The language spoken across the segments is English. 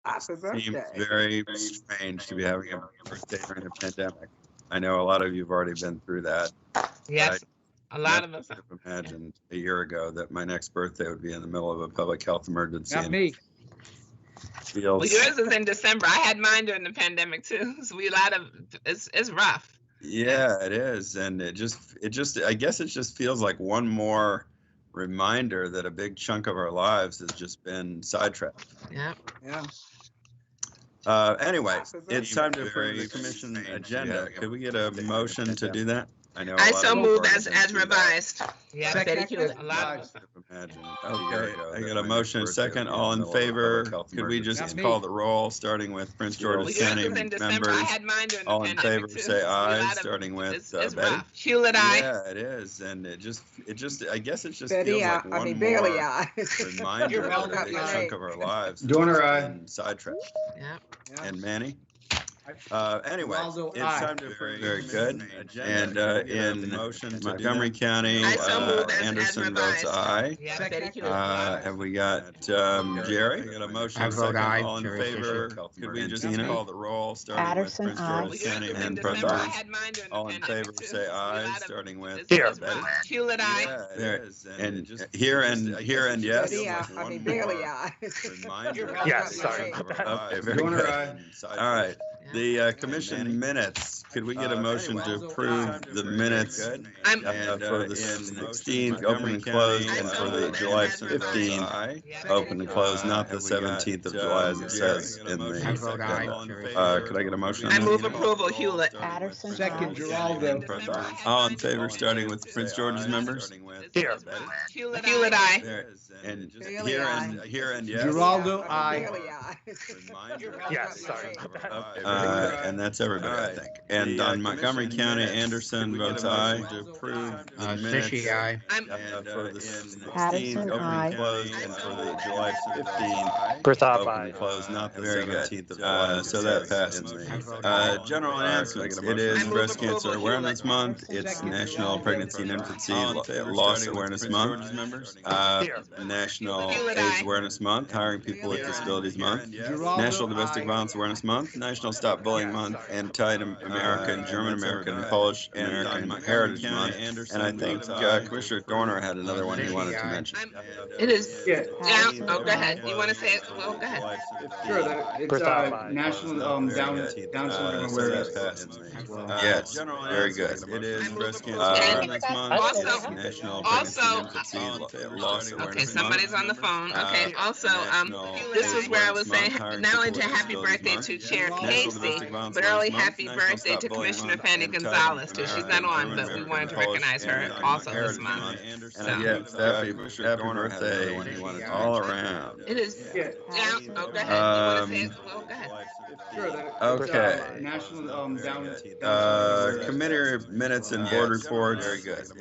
Happy Seems birthday. very strange to be having a birthday during a pandemic. I know a lot of you have already been through that. Yes, a lot Never of us. could have imagined a year ago that my next birthday would be in the middle of a public health emergency. Not me. Well, Feels, yours is in December. I had mine during the pandemic too. So it's rough. yeah, it is, and it just I guess it just feels like one more reminder that a big chunk of our lives has just been sidetracked. Yeah. Yeah. Anyway, Happy it's birthday. time to approve the commission agenda. Could we get a motion to do that? I know. I a lot so of you move have as already been through that. revised. Yeah, Second. Betty Hewlett. A lot of us. Imagine okay, I got a motion, second, all in favor. Could we just Not me. call the roll, starting with Prince Well, George's yours County is in December. I members? had mine during the All in pandemic favor, too. say So aye, starting with it's Betty. rough. Hewlett, aye. Yeah, it is, and it just, I guess it just Betty, feels like I one mean, more Bailey, I. reminder You're that a welcome. big chunk of our lives has Dorner, just aye. been sidetracked. Yeah. And Manny? Anyway, Waldo, it's aye. time to approve. Very good. And in Montgomery County, I so move as Anderson votes revised. aye. Yeah, Second. Betty Hewlett. Have we got Jerry? I got a motion. I vote second. aye. All in Jerry favor? Fisher. Could we just Tina? call the roll, starting Patterson, with Prince aye. George's Well, yours County is in and December. I President? had mine during the All in pandemic favor, too. say So aye, starting with it's Betty. rough. Hewlett, aye. Yeah, it is. And here and yes. Betty, I mean, Bailey, I. Reminder. Yes, sorry about that. Okay, very Dorner, good. All right. The commission minutes, could we get a motion to approve the minutes I'm for the 16th, open and closed, and for the July 15th, open and closed, not the 17th of July as it says in I vote aye. the. Could I get a motion? I on move that? approval, Hewlett. Patterson, Second, aye. Geraldo. All in favor, starting with Prince George's members? Here. Hewlett, aye. There. And Bailey, here and yes. Geraldo, aye. Bailey, I. Yes, sorry about that. And that's everybody, I think. And on Montgomery County, Anderson votes aye to approve the minutes. Fishy, aye. I'm For the 16th, Patterson, open aye. and closed, and for the July 15th, Berthoff, open aye. and closed, not the 17th of July. So that passes. General announcements. It is Breast Cancer Awareness Month. It's National Pregnancy and Infancy Loss Awareness Month. National AIDS Awareness Month. Hiring People with Disabilities Month. National Domestic Violence Awareness Month. National Stop Bullying Month. And Tied American, German American, and Polish American Heritage Month. And I think Commissioner Dorner had another one he wanted to mention. It is. Yeah. Yeah. Oh, go ahead. You want to say it? Well, go ahead. Sure, it's Berthoff, aye. National Down Syndrome Awareness. Yes, very good. It is Breast Cancer Awareness Month. Also- National also- Pregnancy and Infancy Loss Awareness Okay, somebody's Month. on the phone. Okay, also, this was where I was saying not only to happy birthday to Chair Casey, but early happy birthday to Commissioner Fanny Gonzalez too. She's not on, but we wanted to recognize her also this month. And yes, happy birthday all around. It is. Yeah. Yeah. Oh, go ahead. You want to say it? Well, go ahead. Sure, Okay. National Down. Committee minutes and board reports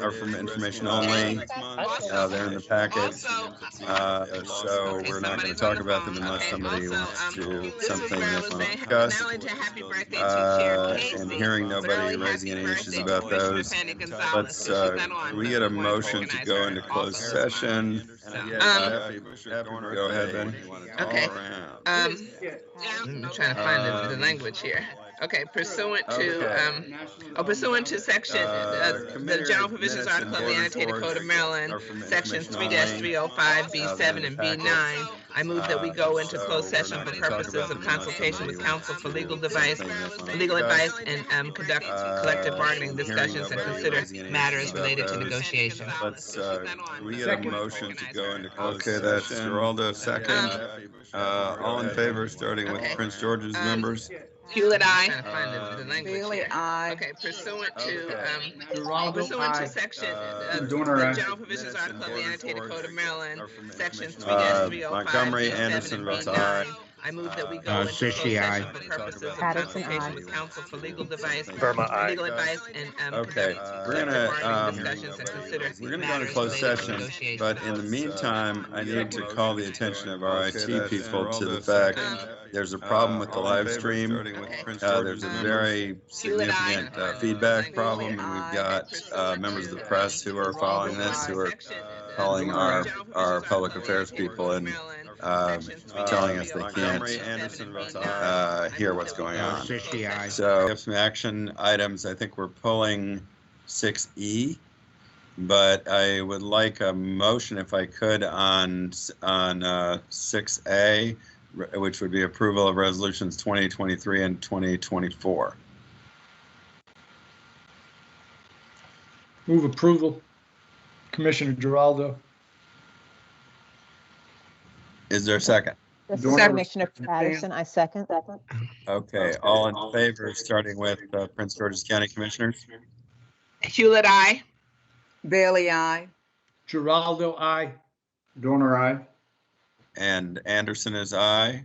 are from information only. They're in the packet. So we're not going to talk about them unless somebody wants to, something they want to discuss. Not only to happy birthday to Chair Casey, And hearing but nobody early raising happy any issues birthday about to Commissioner those, Fanny Gonzalez let's, too. She's not on, can we but get a we wanted to motion to recognize go her into also closed this month. session? Go ahead, Benny. Okay. All I'm trying to find the language here. Okay, pursuant to section, the general provisions article of the annotated code of Maryland, sections 3-305, B7 and B9, I move that we go into closed session for purposes of consultation with counsel for legal advice and conduct collective bargaining discussions and consider matters related to negotiation. Let's, we get a motion to go into closed session. Okay, that's Geraldo, second. All in favor, starting with Okay. Prince George's members? Hewlett, aye. Trying to find the language Bailey, here. I. Okay, pursuant Geraldo, to aye. section, Dorner, the aye. general provisions article of the annotated code of Maryland, sections 3-305, Montgomery, B7 Anderson and votes B9. aye. I move that we go into closed Fishy, session aye. for purposes of Patterson, consultation aye. with counsel for legal advice, Burma, aye. legal advice and Okay, conduct we're collective gonna, bargaining discussions and consider We're going to go into matters closed related to session, negotiation. but in the meantime, I need to call the attention of our IT people to the fact there's a problem with the live stream. There's a very significant feedback problem, and we've got members of the press who are following this, who are calling our public affairs people and telling us they can't hear what's going on. So we have some action items. I think we're pulling 6E, but I would like a motion, if I could, on 6A, which would be approval of resolutions 2023 and 2024. Move approval. Commissioner Giraldo. Is there a second? This is Dorner. Commissioner Patterson. I second. Okay, all in favor, starting with Prince George's County Commissioners? Hewlett, aye. Bailey, aye. Giraldo, aye. Dorner, aye. And Anderson is aye.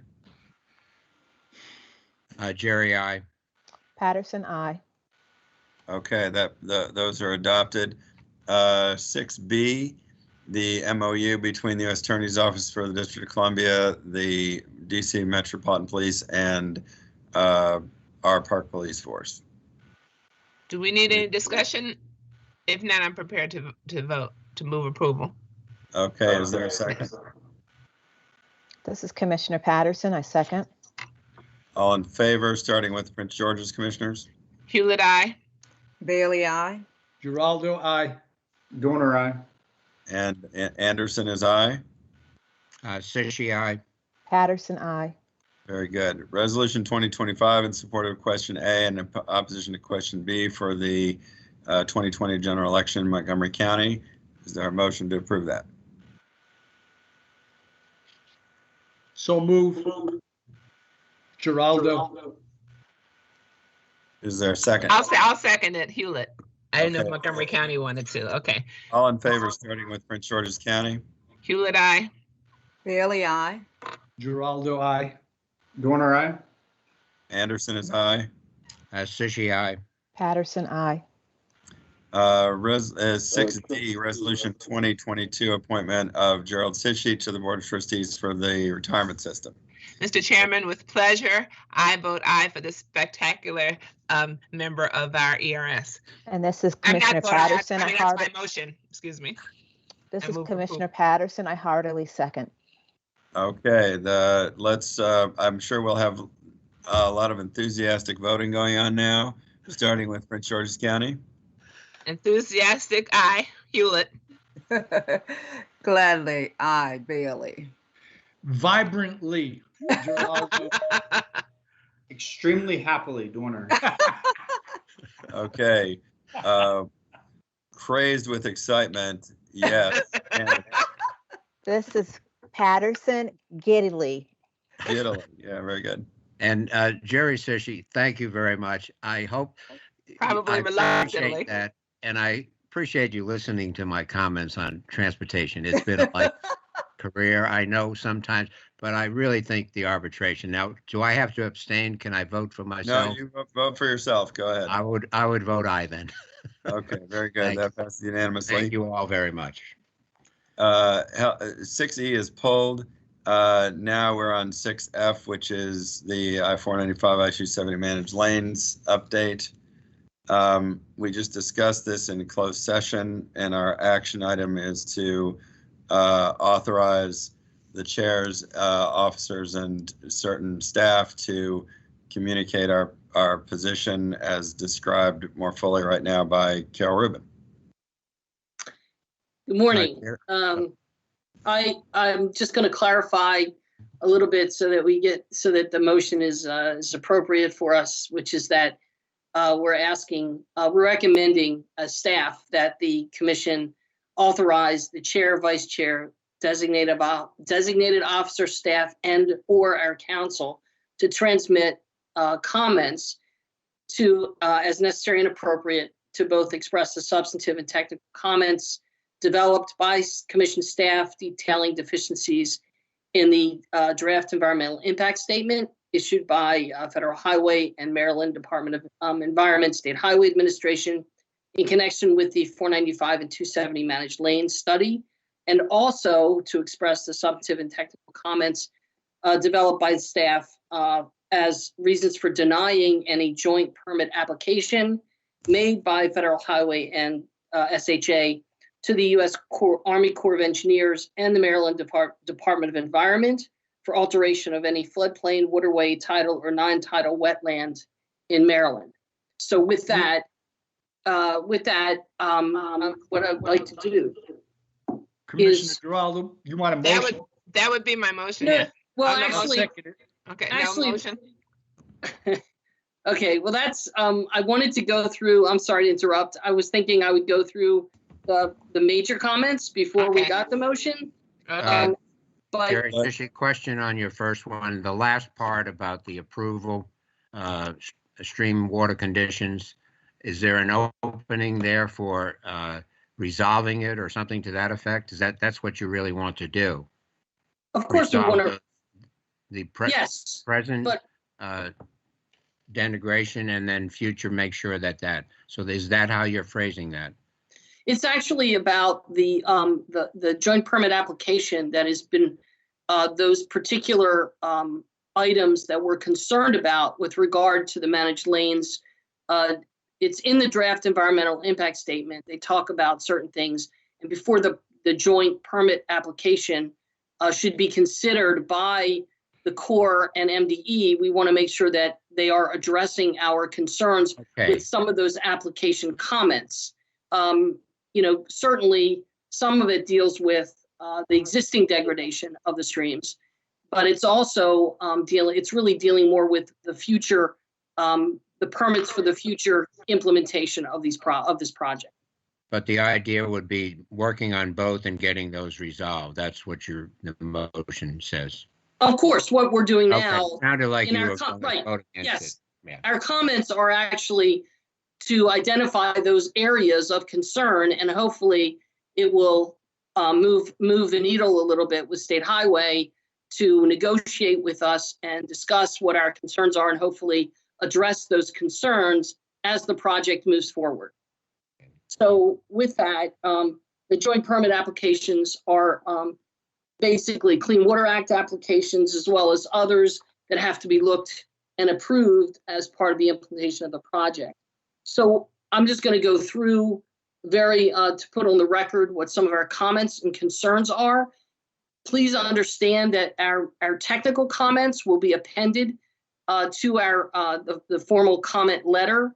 Jerry, aye. Patterson, aye. Okay, those are adopted. 6B, the MOU between the U.S. Attorney's Office for the District of Columbia, the DC Metropolitan Police, and our Park Police Force. Do we need any discussion? If not, I'm prepared to vote, to move approval. Okay, is there a second? This is Commissioner Patterson. I second. All in favor, starting with Prince George's Commissioners? Hewlett, aye. Bailey, aye. Giraldo, aye. Dorner, aye. And Anderson is aye. Sishi, aye. Patterson, aye. Very good. Resolution 2025 in support of question A and in opposition to question B for the 2020 general election in Montgomery County. Is there a motion to approve that? So move. Giraldo. Is there a second? I'll second it, Hewlett. I didn't know if Okay. Montgomery County wanted to. Okay. All in favor, starting with Prince George's County? Hewlett, aye. Bailey, aye. Giraldo, aye. Dorner, aye. Anderson is aye. Sishi, aye. Patterson, aye. 6D, Resolution 2022, appointment of Gerald Sishi to the Board of Trustees for the retirement system. Mr. Chairman, with pleasure, I vote aye for this spectacular member of our ERS. And this is I'm not Commissioner voting, Patterson. I mean, that's my motion, excuse me. This I is move Commissioner approval. Patterson. I heartily second. Okay, I'm sure we'll have a lot of enthusiastic voting going on now, starting with Prince George's County. Enthusiastic, aye. Hewlett. Gladly, aye. Bailey. Vibrantly. Giraldo. Extremely happily, Dorner. Okay, crazed with excitement, yes. And This is Patterson, giddily. Italy, yeah, very good. And Jerry Sishi, thank you very much. I hope. Probably I reluctantly. appreciate that. And I appreciate you listening to my comments on transportation. It's been a life career, I know sometimes, but I really think the arbitration. Now, do I have to abstain? Can I vote for No, myself? you vote for yourself, go ahead. I would vote aye then. Okay, very good, Thank that passes unanimously. Thank you all very much. 6E is pulled. Now we're on 6F, which is the I-495, I-270 managed lanes update. We just discussed this in closed session, and our action item is to authorize the chairs, officers, and certain staff to communicate our position as described more fully right now by Carol Rubin. Good morning. Right, I'm just going to clarify a little bit so that the motion is appropriate for us, which is that we're recommending as staff that the commission authorize the chair, vice chair, designated officer, staff, and or our council to transmit comments to as necessary and appropriate to both express the substantive and technical comments developed by commission staff detailing deficiencies in the draft environmental impact statement issued by Federal Highway and Maryland Department of Environment State Highway Administration in connection with the 495 and 270 managed lanes study, and also to express the substantive and technical comments developed by the staff as reasons for denying any joint permit application made by Federal Highway and SHA to the U.S. Army Corps of Engineers and the Maryland Department of Environment for alteration of any floodplain, waterway, tidal, or non-tidal wetland in Maryland. So with that, what I'd like to do. Commissioner Geraldo, you want a motion? That would be my motion. No, Yeah. well, Oh, no, I'll actually, second it. Okay. actually- No motion. okay, well, that's, I wanted to go through, I'm sorry to interrupt. I was thinking I would go through the major comments before we Okay. got the motion. Okay. But Terry, just a question on your first one, the last part about the approval, stream water conditions. Is there an opening there for resolving it or something to that effect? That's what you really want to do? of course, we Resolve want to, the yes, present but- denigration and then future make sure so is that how you're phrasing that? it's actually about the joint permit application that has been, those particular items that we're concerned about with regard to the managed lanes. It's in the draft environmental impact statement. They talk about certain things, and before the joint permit application should be considered by the Corps and MDE, we want to make sure that they are addressing our concerns Okay, with some of those application comments. Certainly some of it deals with the existing degradation of the streams, but it's also it's really dealing more with the future, the permits for the future implementation of this project. but the idea would be working on both and getting those resolved. That's what the motion says. Of course, what we're doing Okay, now, sounded like in you our were going to right, vote against it. yes. Yeah. Our comments are actually to identify those areas of concern, and hopefully it will move the needle a little bit with State Highway to negotiate with us and discuss what our concerns are and hopefully address those concerns as the project moves forward. So with that, the joint permit applications are basically Clean Water Act applications, as well as others that have to be looked and approved as part of the implementation of the project. So I'm just going to go through to put on the record what some of our comments and concerns are. Please understand that our technical comments will be appended to the formal comment letter.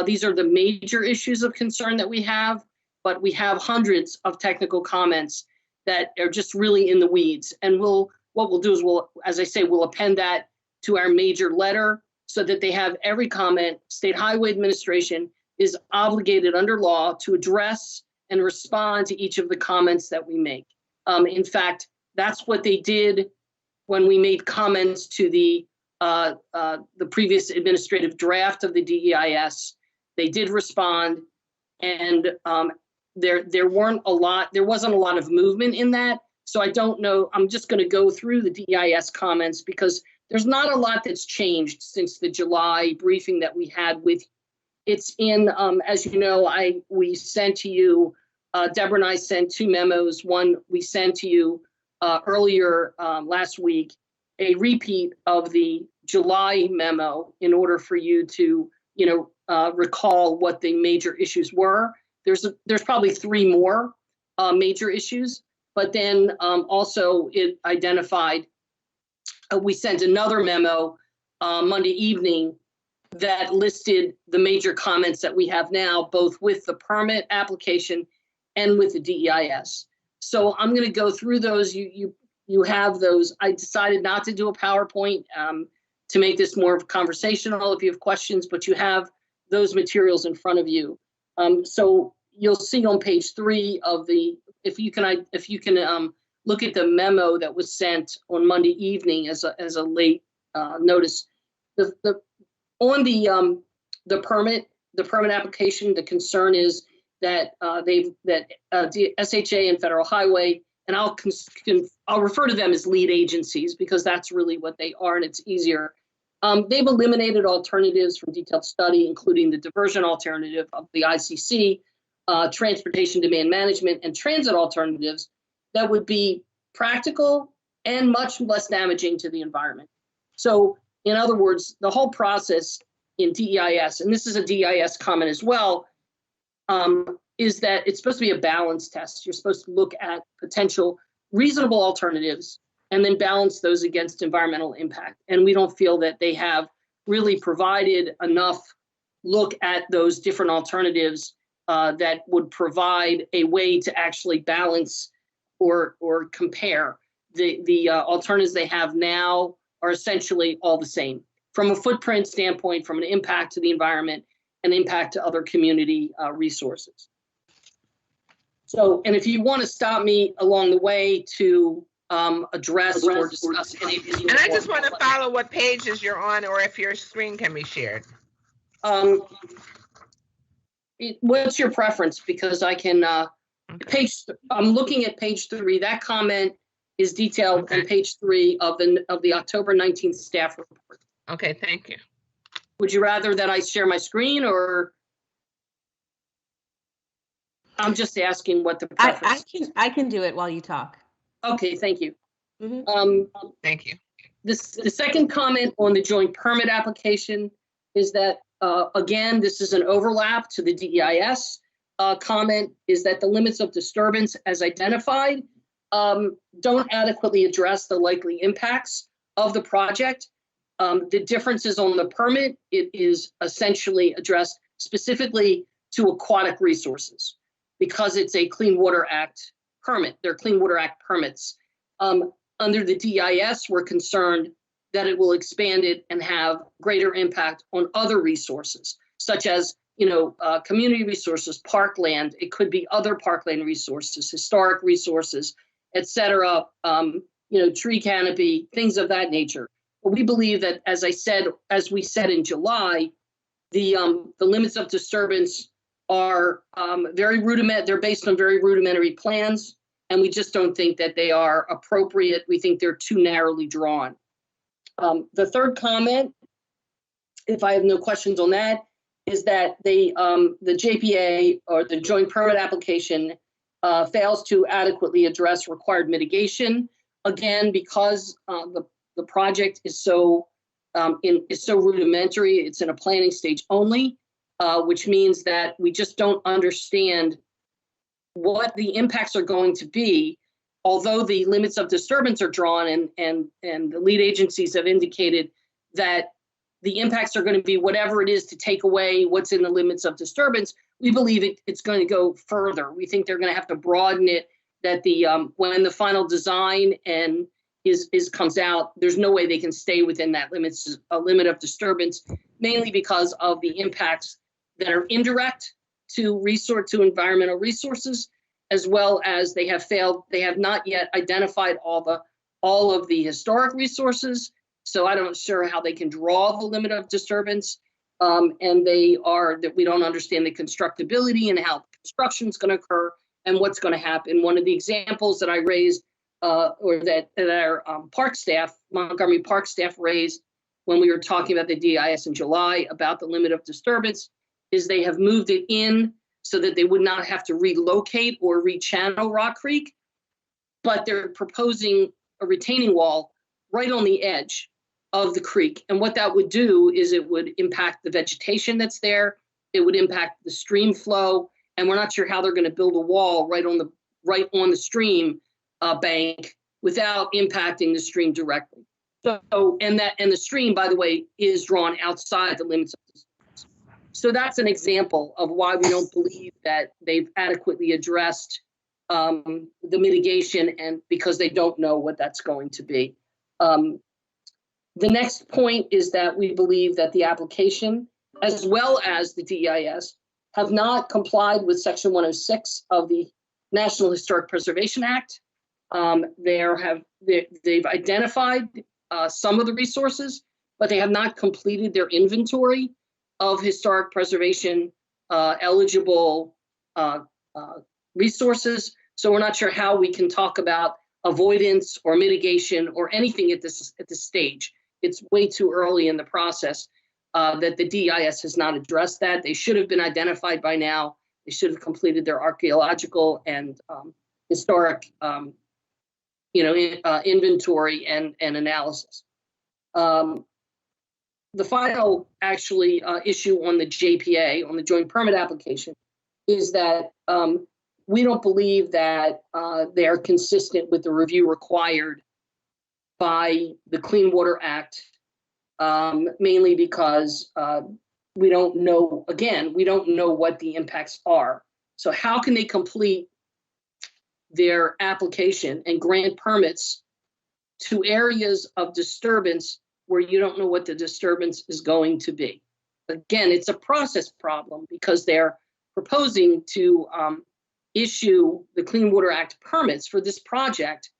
These are the major issues of concern that we have, but we have hundreds of technical comments that are just really in the weeds. And what we'll do is as I say, we'll append that to our major letter so that they have every comment. State Highway Administration is obligated under law to address and respond to each of the comments that we make. In fact, that's what they did when we made comments to the previous administrative draft of the DEIS. They did respond, and there wasn't a lot of movement in that. So I don't know. I'm just going to go through the DEIS comments because there's not a lot that's changed since the July briefing that we had with. It's in, as you know, we sent to you. Deborah and I sent two memos. One we sent to you earlier last week, a repeat of the July memo in order for you to, recall what the major issues were. There's probably three more major issues, but then also it identified. We sent another memo Monday evening that listed the major comments that we have now, both with the permit application and with the DEIS. So I'm going to go through those. You have those. I decided not to do a PowerPoint to make this more conversational if you have questions, but you have those materials in front of you. So you'll see on page 3 of the, if you can look at the memo that was sent on Monday evening as a late notice. On the permit application, the concern is that SHA and Federal Highway, and I'll refer to them as lead agencies because that's really what they are, and it's easier. They've eliminated alternatives from detailed study, including the diversion alternative of the ICC, transportation demand management, and transit alternatives that would be practical and much less damaging to the environment. So, in other words, the whole process in DEIS, and this is a DEIS comment as well, is that it's supposed to be a balance test. You're supposed to look at potential reasonable alternatives and then balance those against environmental impact. And we don't feel that they have really provided enough look at those different alternatives that would provide a way to actually balance or compare. The alternatives they have now are essentially all the same from a footprint standpoint, from an impact to the environment and impact to other community resources. So, and if you want to stop me along the way to address or discuss any. And I just want to follow what pages you're on, or if your screen can be shared. What's your preference? Because I can, I'm looking at page 3. That comment is detailed on page 3 of the October 19th staff report. Okay, thank you. Would you rather that I share my screen, or? I'm just asking what the preference. I can do it while you talk. Okay, thank you. Thank you. The second comment on the joint permit application is that, again, this is an overlap to the DEIS comment, is that the limits of disturbance as identified don't adequately address the likely impacts of the project. The differences on the permit, it is essentially addressed specifically to aquatic resources because it's a Clean Water Act permit. They're Clean Water Act permits. Under the DEIS, we're concerned that it will expand it and have greater impact on other resources, such as, community resources, parkland. It could be other parkland resources, historic resources, et cetera, tree canopy, things of that nature. But we believe that, as we said in July, the limits of disturbance are they're based on very rudimentary plans, and we just don't think that they are appropriate. We think they're too narrowly drawn. The third comment, if I have no questions on that, is that the JPA, or the joint permit application, fails to adequately address required mitigation. Again, because the project is so rudimentary, it's in a planning stage only, which means that we just don't understand what the impacts are going to be. Although the limits of disturbance are drawn, and the lead agencies have indicated that the impacts are going to be whatever it is to take away what's in the limits of disturbance, we believe it's going to go further. We think they're going to have to broaden it, that when the final design comes out, there's no way they can stay within that limit of disturbance, mainly because of the impacts that are indirect to environmental resources, as well as they have not yet identified all of the historic resources. So I'm not sure how they can draw the limit of disturbance. And that we don't understand the constructability and how construction is going to occur and what's going to happen. One of the examples that I raised, or that our Montgomery Park staff raised when we were talking about the DEIS in July about the limit of disturbance, is they have moved it in so that they would not have to relocate or rechannel Rock Creek, but they're proposing a retaining wall right on the edge of the creek. And what that would do is it would impact the vegetation that's there. It would impact the stream flow, and we're not sure how they're going to build a wall right on the stream bank without impacting the stream directly. So, and the stream, by the way, is drawn outside the limits of the. So that's an example of why we don't believe that they've adequately addressed the mitigation, and because they don't know what that's going to be. The next point is that we believe that the application, as well as the DEIS, have not complied with Section 106 of the National Historic Preservation Act. They've identified some of the resources, but they have not completed their inventory of historic preservation eligible resources. So we're not sure how we can talk about avoidance or mitigation or anything at this stage. It's way too early in the process that the DEIS has not addressed that. They should have been identified by now. They should have completed their archaeological and historic inventory and analysis. The final issue on the JPA, on the joint permit application, is that we don't believe that they are consistent with the review required by the Clean Water Act, mainly because we don't know, again, we don't know what the impacts are. So how can they complete their application and grant permits to areas of disturbance where you don't know what the disturbance is going to be? Again, it's a process problem because they're proposing to issue the Clean Water Act permits for this project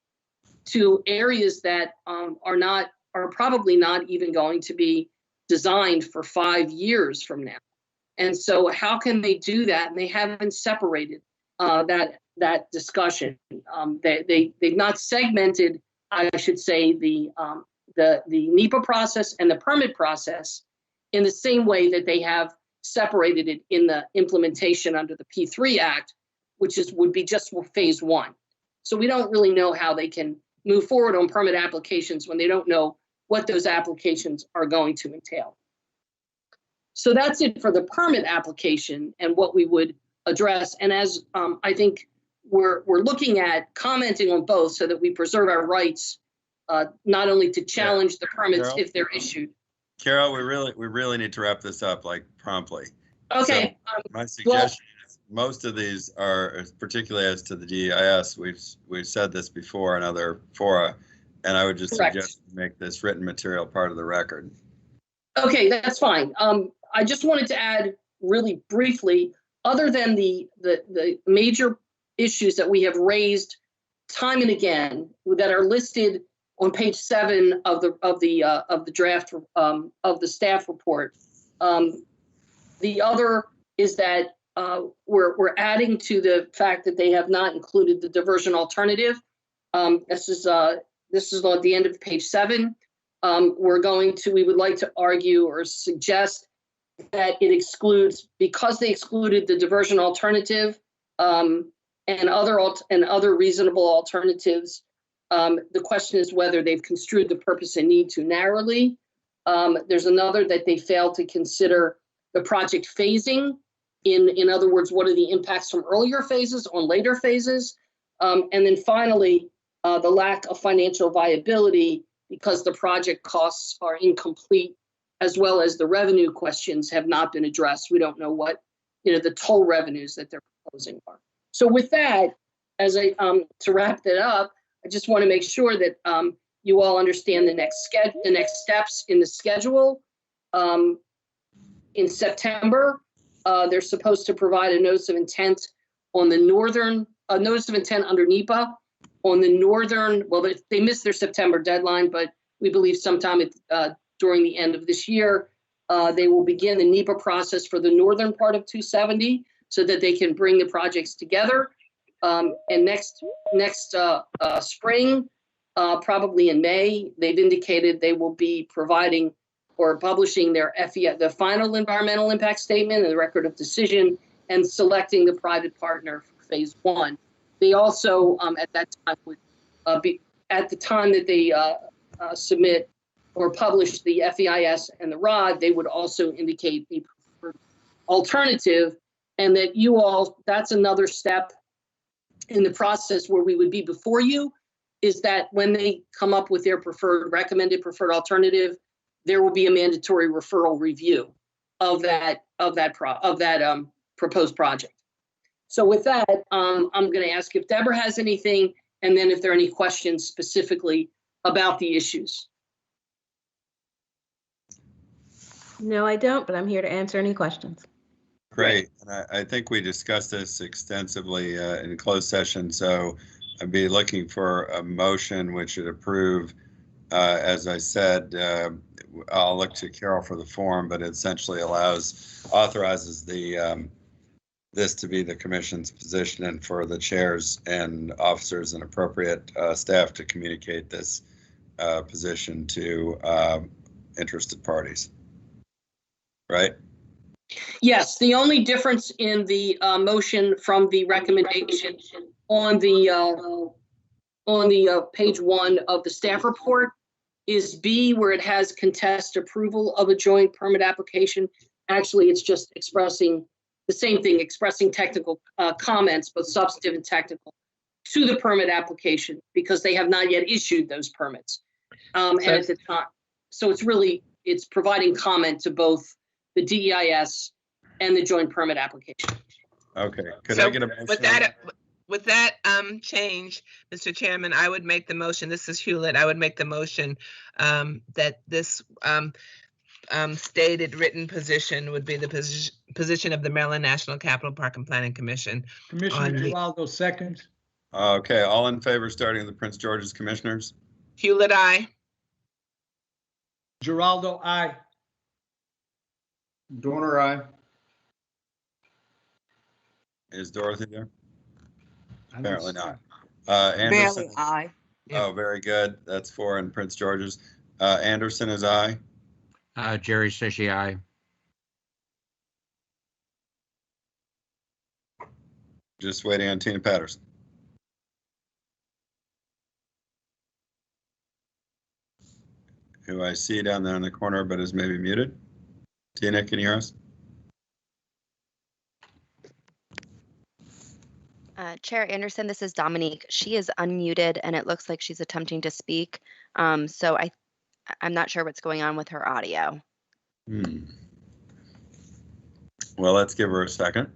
to areas that are probably not even going to be designed for 5 years from now. And so how can they do that? And they haven't separated that discussion. They've not segmented, I should say, the NEPA process and the permit process in the same way that they have separated it in the implementation under the P3 Act, which would be just phase 1. So we don't really know how they can move forward on permit applications when they don't know what those applications are going to entail. So that's it for the permit application and what we would address. And as I think we're looking at commenting on both so that we preserve our rights, not only to challenge the permits Carol? if they're issued. Carol, we really need to wrap this up like promptly. Okay. So my suggestion is most of these are, particularly as to the DEIS, we've said this before in other fora, and I would just Correct. suggest to make this written material part of the record. Okay, that's fine. I just wanted to add really briefly, other than the major issues that we have raised time and again that are listed on page 7 of the draft of the staff report. The other is that we're adding to the fact that they have not included the diversion alternative. This is at the end of page 7. We would like to argue or suggest that it excludes, because they excluded the diversion alternative and other reasonable alternatives. The question is whether they've construed the purpose and need too narrowly. There's another that they failed to consider the project phasing. In other words, what are the impacts from earlier phases on later phases? And then finally, the lack of financial viability because the project costs are incomplete, as well as the revenue questions have not been addressed. We don't know what the toll revenues that they're proposing are. So with that, to wrap that up, I just want to make sure that you all understand the next steps in the schedule. In September, they're supposed to provide a notice of intent on the northern, a notice of intent under NEPA on the northern. Well, they missed their September deadline, but we believe sometime during the end of this year, they will begin the NEPA process for the northern part of 270 so that they can bring the projects together. And next spring, probably in May, they've indicated they will be providing or publishing their the final environmental impact statement and the record of decision and selecting the private partner for phase 1. They also, at that time, would be at the time that they submit or publish the FEIS and the ROD, they would also indicate a preferred alternative, and that you all, that's another step in the process where we would be before you, is that when they come up with their recommended preferred alternative, there will be a mandatory referral review of that proposed project. So with that, I'm going to ask if Deborah has anything, and then if there are any questions specifically about the issues. No, I don't, but I'm here to answer any questions. Great. And I think we discussed this extensively in closed session, so I'd be looking for a motion which would approve, as I said, I'll look to Carol for the form, but it essentially authorizes this to be the commission's position and for the chairs and officers and appropriate staff to communicate this position to interested parties. Right? Yes, the only difference in the motion from the recommendation on the page 1 of the staff report is B, where it has contest approval of a joint permit application. Actually, it's just expressing the same thing, expressing technical comments, both substantive and technical, to the permit application because they have not yet issued those permits. And at the time, so it's providing comment to both the DEIS and the joint permit application. Okay, could I get a motion? With that change, Mr. Chairman, I would make the motion. This is Hewlett. I would make the motion that this stated written position would be the position of the Maryland National Capital Park and Planning Commission. Commissioner Giraldo seconds. Okay, all in favor, starting with the Prince George's commissioners? Hewlett, aye. Giraldo, aye. Dorner, aye. Is Dorothy there? I don't Apparently see- not. Anderson? Bailey, aye. Oh, very good. That's 4 in Prince George's. Anderson is aye. Jerry Sishi, aye. Just waiting on Tina Patterson. Who I see down there in the corner, but is maybe muted. Tina, can you hear us? Chair Anderson, this is Dominique. She is unmuted and it looks like she's attempting to speak. So I'm not sure what's going on with her audio. Well, let's give her a second.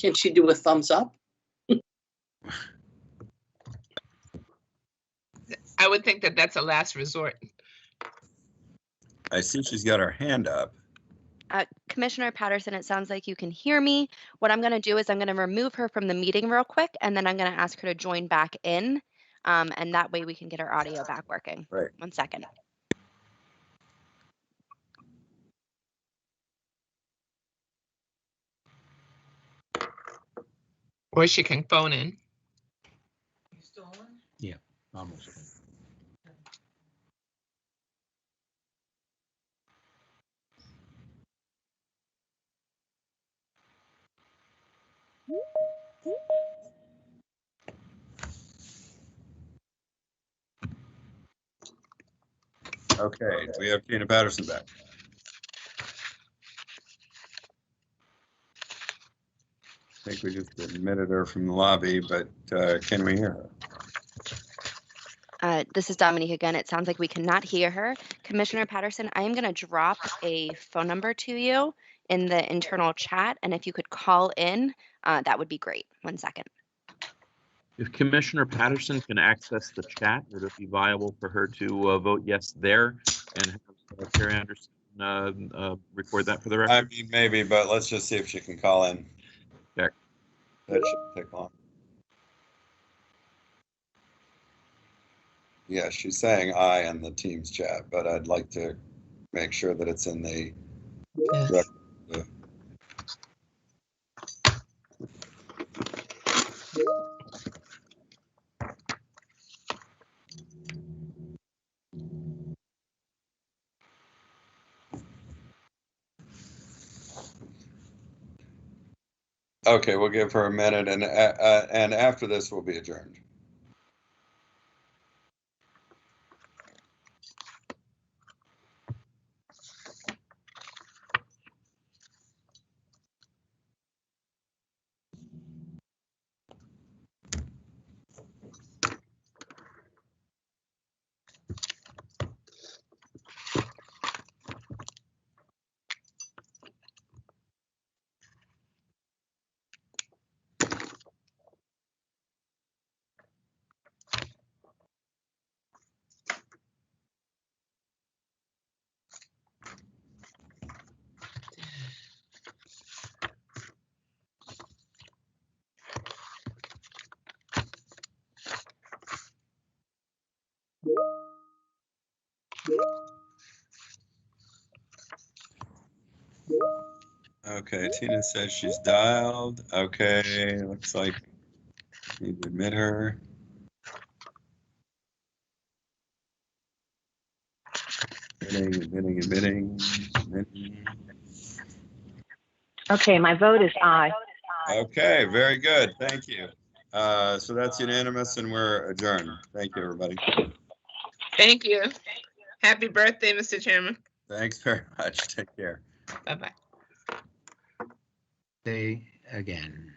Can she do a thumbs up? I would think that that's a last resort. I see she's got her hand up. Commissioner Patterson, it sounds like you can hear me. What I'm going to do is I'm going to remove her from the meeting real quick, and then I'm going to ask her to join back in. And that way we can get her audio back working. Right. 1 second. Or she can phone in. Yeah, almost. Okay, we have Tina Patterson back. I think we just admitted her from the lobby, but can we hear her? This is Dominique again. It sounds like we cannot hear her. Commissioner Patterson, I am going to drop a phone number to you in the internal chat, and if you could call in, that would be great. 1 second. If Commissioner Patterson can access the chat, would it be viable for her to vote yes there and have Chair Anderson record that for the record? I mean, maybe, but let's just see if she can call in. Okay. That shouldn't take long. Yeah, she's saying aye in the Teams chat, but I'd like to make sure that it's in the record. Okay, we'll give her a minute, and after this, we'll be adjourned. Okay, Tina says she's dialed. Okay, looks like we need to admit her. Admitting. Okay, my vote is aye. Okay, very good. Thank you. So that's unanimous and we're adjourned. Thank you, everybody. Thank you. Happy birthday, Mr. Chairman. Thanks very much. Take care. Bye-bye. Say again.